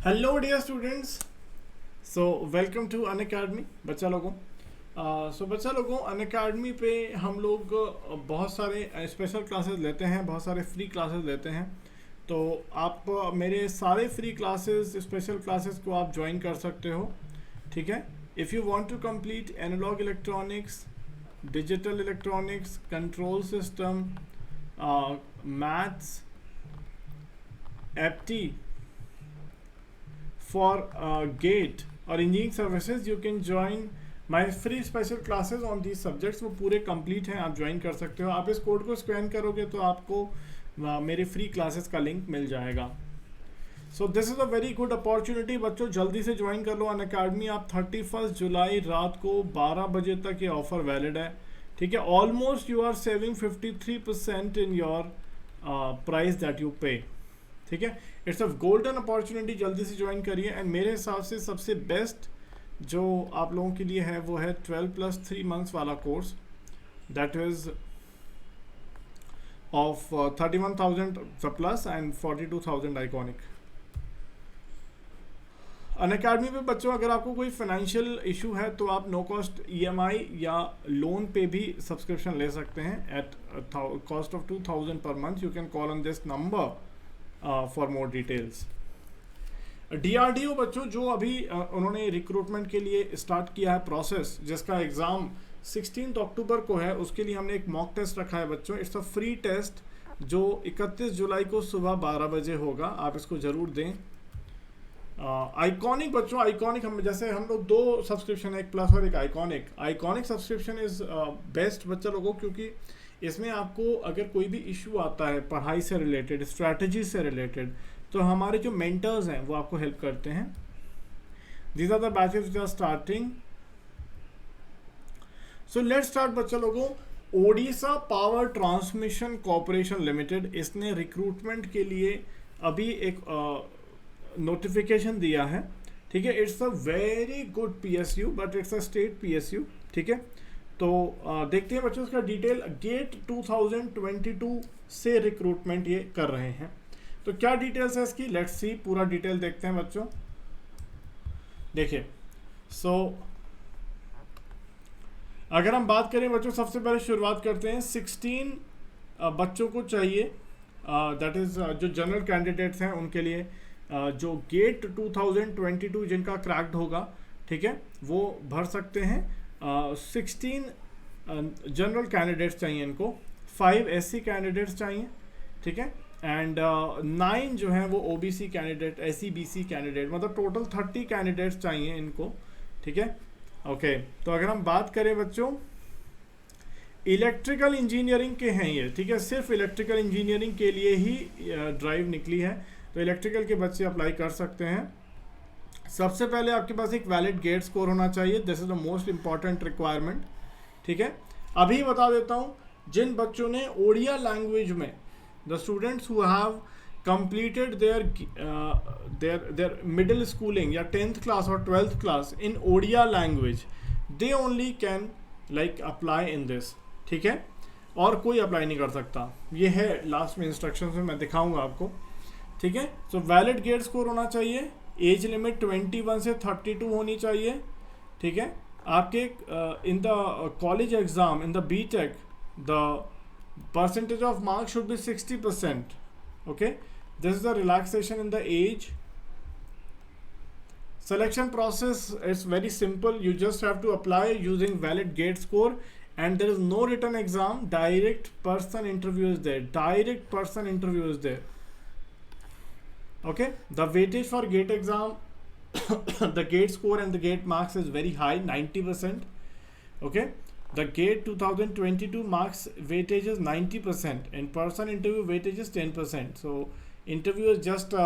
Hello dear students, so welcome to Unacademy बच्चा लोगों। बच्चा लोगों, अनअकैडमी पे हम लोग बहुत सारे स्पेशल क्लासेस लेते हैं, बहुत सारे फ्री क्लासेस लेते हैं। तो आप मेरे सारे फ्री क्लासेस, स्पेशल क्लासेस को आप ज्वाइन कर सकते हो, ठीक है। If you want to complete analogue electronics, digital electronics, control system, maths, एप्टी for GATE or engineering services, you can join my free special classes on these subjects। वो पूरे complete हैं, आप ज्वाइन कर सकते हो। आप इस कोड को स्कैन करोगे तो आपको मेरे फ्री क्लासेस का लिंक मिल जाएगा। So this is a very good opportunity बच्चों, जल्दी से ज्वाइन कर लो अनअकैडमी। आप 31 जुलाई रात को 12 बजे तक ये ऑफर वैलिड है, ठीक है। Almost you are saving 53% in your price that you pay, ठीक है। इट्स अ गोल्डन अपॉर्चुनिटी, जल्दी से ज्वाइन करिए। एंड मेरे हिसाब से सबसे बेस्ट जो आप लोगों के लिए है वो है 12+3 मंथ्स वाला course, that is of 31,000 plus and 42,000 iconic. Unacademy पे बच्चों अगर आपको कोई फाइनेंशियल इशू है तो आप नो कॉस्ट EMI या लोन पे भी सब्सक्रिप्शन ले सकते हैं at cost of 2,000 per month. You can call on this number for more details. DRDO बच्चों जो अभी उन्होंने रिक्रूटमेंट के लिए स्टार्ट किया है प्रोसेस, जिसका एग्ज़ाम 16 अक्टूबर को है, उसके लिए हमने एक मॉक टेस्ट रखा है बच्चों। इट्स अ फ्री टेस्ट जो 31 जुलाई को सुबह 12 बजे होगा, आप इसको ज़रूर दें। आइकॉनिक बच्चों, आइकॉनिक हम जैसे हम लोग 2 सब्सक्रिप्शन है, एक प्लस और एक iconic. Iconic subscription is best बच्चा लोगों, क्योंकि इसमें आपको अगर कोई भी इशू आता है पढ़ाई से रिलेटेड, स्ट्रैटेजी से रिलेटेड, तो हमारे जो मेंटर्स हैं वो आपको हेल्प करते हैं। These are the batches which are starting. So let's start बच्चा लोगों। Odisha power transmission corporation limited, इसने रिक्रूटमेंट के लिए अभी एक नोटिफिकेशन दिया है, ठीक है। It's a very good PSU, but it's a state PSU, ठीक है। तो देखते हैं बच्चों इसका डिटेल। गेट 2022 से रिक्रूटमेंट ये कर रहे हैं, तो क्या डिटेल्स है इसकी, लेट्स सी। पूरा डिटेल देखते हैं बच्चों। देखिए, सो अगर हम बात करें बच्चों, सबसे पहले शुरुआत करते हैं। 16 बच्चों को चाहिए, दैट इज जो जनरल कैंडिडेट्स हैं उनके लिए, जो गेट 2022 जिनका क्रैक्ड होगा, ठीक है, वो भर सकते हैं। 16 जनरल कैंडिडेट्स चाहिए इनको, 5 SC कैंडिडेट्स चाहिए, ठीक है, एंड 9 जो हैं वो OBC candidate, SC BC candidate, मतलब टोटल 30 कैंडिडेट्स चाहिए इनको, ठीक है। ओके, तो अगर हम बात करें बच्चों, इलेक्ट्रिकल इंजीनियरिंग के हैं ये, ठीक है, सिर्फ इलेक्ट्रिकल इंजीनियरिंग के लिए ही ड्राइव निकली है, तो इलेक्ट्रिकल के बच्चे अप्लाई कर सकते हैं। सबसे पहले आपके पास एक वैलिड गेट स्कोर होना चाहिए, this is the most important requirement, ठीक है। अभी बता देता हूँ, जिन बच्चों ने ओडिया लैंग्वेज में, the students who have completed their middle schooling या 10th class or 12th class in Odia language, they only can like apply in this, ठीक है, और कोई अप्लाई नहीं कर सकता। ये है लास्ट में इंस्ट्रक्शंस में मैं दिखाऊंगा आपको, ठीक है। सो वैलिड गेट स्कोर होना चाहिए, एज लिमिट 21 से 32 होनी चाहिए, ठीक है। आपके in the college exam, in the BTech, the percentage of marks should be 60%, okay। This is the relaxation in the age. Selection process is very simple, you just have to apply using valid gate score, and there is no written exam, direct person interview is there, direct person interview is there, okay। The weightage for gate exam the gate score and the gate marks is very high, 90%, okay। The GATE 2022 marks weightage is 90%, and person interview weightage is 10%. So interview is just a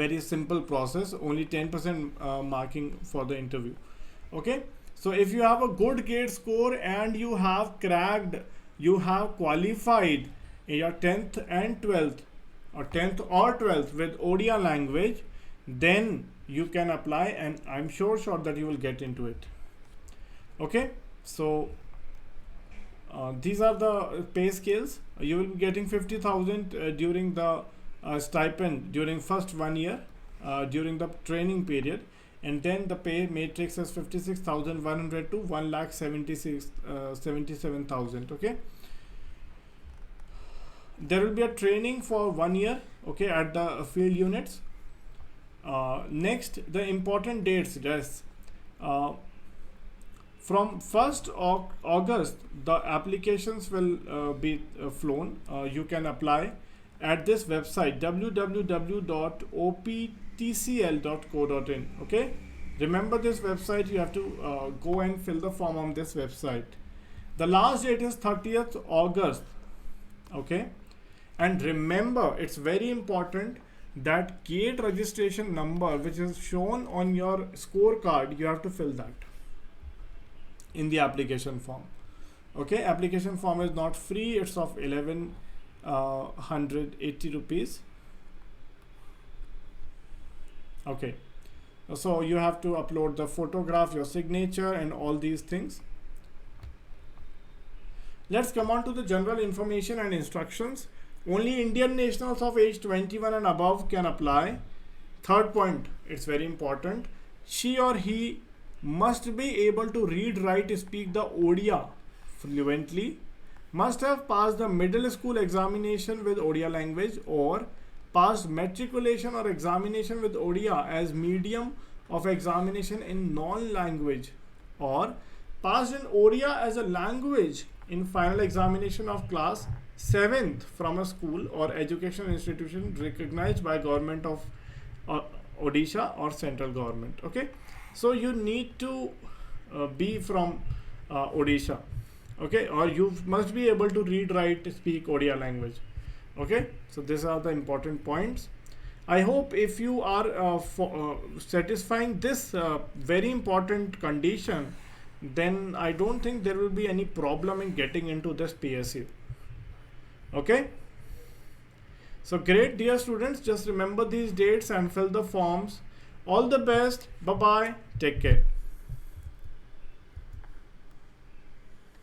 very simple process, only 10% marking for the interview, okay। So if you have a good GATE score and you have cracked, you have qualified in your 10th and 12th, or 10th or 12th with Odia language, then you can apply, and I'm sure that you will get into it, okay। So these are the pay scales. You will be getting 50,000 during the stipend during first 1 year, during the training period, and then the pay matrix is 56,100 to 1,77,000. Okay, there will be a training for 1 year, okay, at the field units. Next, the important dates, yes. From 1st of August, the applications will be flown. You can apply at this website www.optcl.co.in. Okay, remember this website. You have to go and fill the form on this website. The last date is 30th August. Okay, and remember, it's very important that gate registration number which is shown on your scorecard, you have to fill that in the application form. Okay, application form is not free, it's of 1180 rupees. Okay, so you have to upload the photograph, your signature, and all these things. Let's come on to the general information and instructions. Only Indian nationals of age 21 and above can apply. Third point, it's very important. She or he must be able to read, write, speak the Odia fluently, must have passed the middle school examination with Odia language, or passed matriculation or examination with Odia as medium of examination in non-language, or passed in Odia as a language in final examination of class 7th from a school or educational institution recognized by government of Odisha or central government. Okay, so you need to be from Odisha, okay, or you must be able to read, write, speak Odia language. Okay, so these are the important points. I hope if you are satisfying this very important condition, then I don't think there will be any problem in getting into this PSU. Okay, so great, dear students, just remember these dates and fill the forms. All the best. Bye bye, take care.